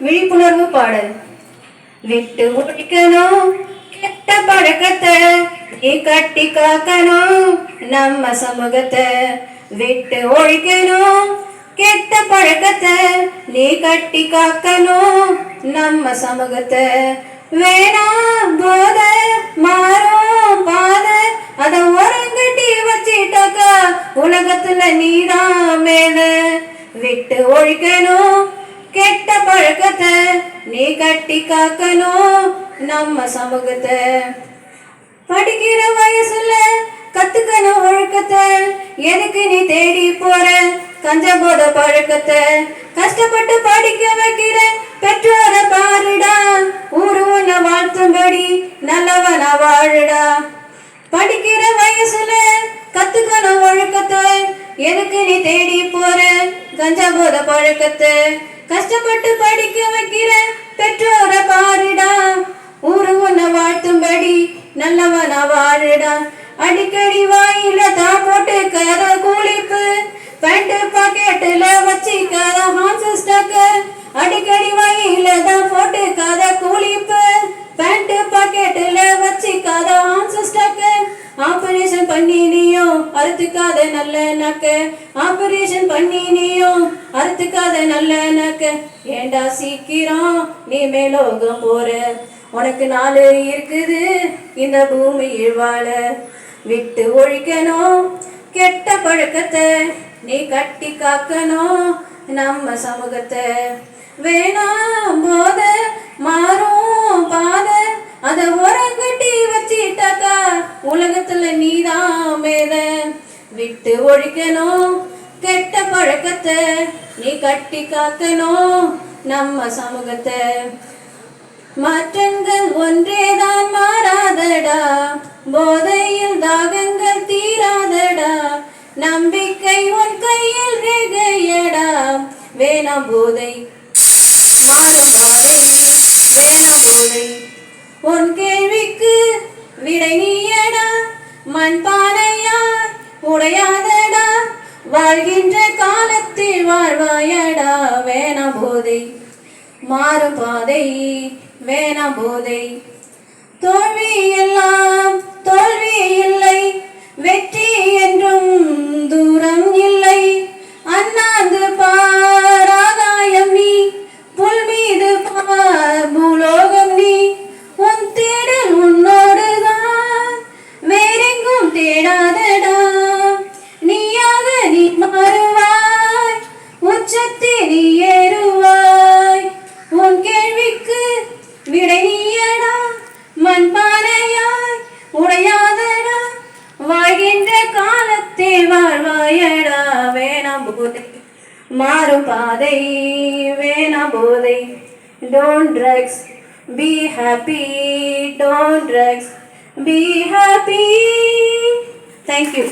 விழிப்புணர்வு பாடல். விட்டு ஒழிக்கணும் கெட்ட பழக்கத்தை, நீ கட்டி காக்கணும் நம்ம சமூகத்தை. விட்டு ஒழிக்கணும் கெட்ட பழக்கத்தை, நீ கட்டி காக்கணும் நம்ம சமூகத்தை. வேணாம் போத மாறும் பாத, அத ஓரங்கட்டி வச்சிட்டாக்கா உலகத்துல நீதான் மேல. விட்டு ஒழிக்கணும் கெட்ட பழக்கத்தை, நீ கட்டி காக்கணும் நம்ம சமூகத்தை. படிக்கிற வயசுல கத்துக்கணும் ஒழுக்கத்தை, எதுக்கு நீ தேடி போற கஞ்ச போத பழக்கத்தை. கஷ்டப்பட்டு படிக்க வைக்கிற பெற்றோர பாருடா, ஊரு உன்னை வாழ்த்தும்படி நல்லவனா வாழுடா. படிக்கிற வயசுல கத்துக்கணும் ஒழுக்கத்தை, எதுக்கு நீ தேடி போற கஞ்சா போத பழக்கத்தை. கஷ்டப்பட்டு படிக்க வைக்கிற பெற்றோர பாருடா, ஊரு உன்னை வாழ்த்தும்படி நல்லவனா வாழுடா. அடிக்கடி வாயில தான் போட்டு கத கூலிப்பு, பேண்ட் பாக்கெட்டுல வச்சிக்காத ஹான்ஸ் ஸ்டக். அடிக்கடி வாயில தான் போட்டு கத கூலிப்பு, பேண்ட் பாக்கெட்டுல வச்சிக்காத ஹான்ஸ் ஸ்டக். ஆபரேஷன் பண்ணி நீயும் அறுத்துக்காத நல்ல நக்க, ஆபரேஷன் பண்ணி நீயும் அறுத்துக்காத நல்ல நக்க. ஏண்டா சீக்கிரம் நீ மேலோகம் போற, உனக்கு நாலு இருக்குது இந்த பூமியில் வாழ. விட்டு ஒழிக்கணும் கெட்ட பழக்கத்தை, நீ கட்டி காக்கணும் நம்ம சமூகத்தை. வேணாம் போத மாறும் பாத, அத ஓரங்கட்டி வச்சிட்டாக்கா உலகத்துல நீதான் மேல. விட்டு ஒழிக்கணும் கெட்ட பழக்கத்தை, நீ கட்டி காக்கணும் நம்ம சமூகத்தை. மாற்றங்கள் ஒன்றேதான் மாறாதடா, போதையில் தாகங்கள் தீராதடா. நம்பிக்கை உன் கையில் ரேகையடா, வேணாம் போதை மாறும் பாதை, வேணாம் போதை. உன் கேள்விக்கு விடை நீயடா, மண்பானையாய் உடையாதடா. வாழ்கின்ற காலத்தில் வாழ்வாயடா, வேணாம் போதை மாறும் பாதை, வேணாம் போதை. தோல்வி எல்லாம் தோல்வி இல்லை, வெற்றி என்றும் தூரம் இல்லை. அண்ணாந்து பாராகாயம் நீ, புல் மீது பார் பூலோகம் நீ. உன் தேடல் உன்னோடுதான், வேறெங்கும் தேடாதடா. நீயாக நீ மாறுவாய், உச்சத்தில் நீ ஏறுவாய். உன் கேள்விக்கு விடை நீயடா, மண்பானையாய் உடையாதடா. வாழ்கின்ற காலத்தை வாழ்வாயடா, வேணாம் போதை மாறும் பாதை, வேணாம் போதை. Don't drugs, be happy. Don't drugs, be happy. Thank you.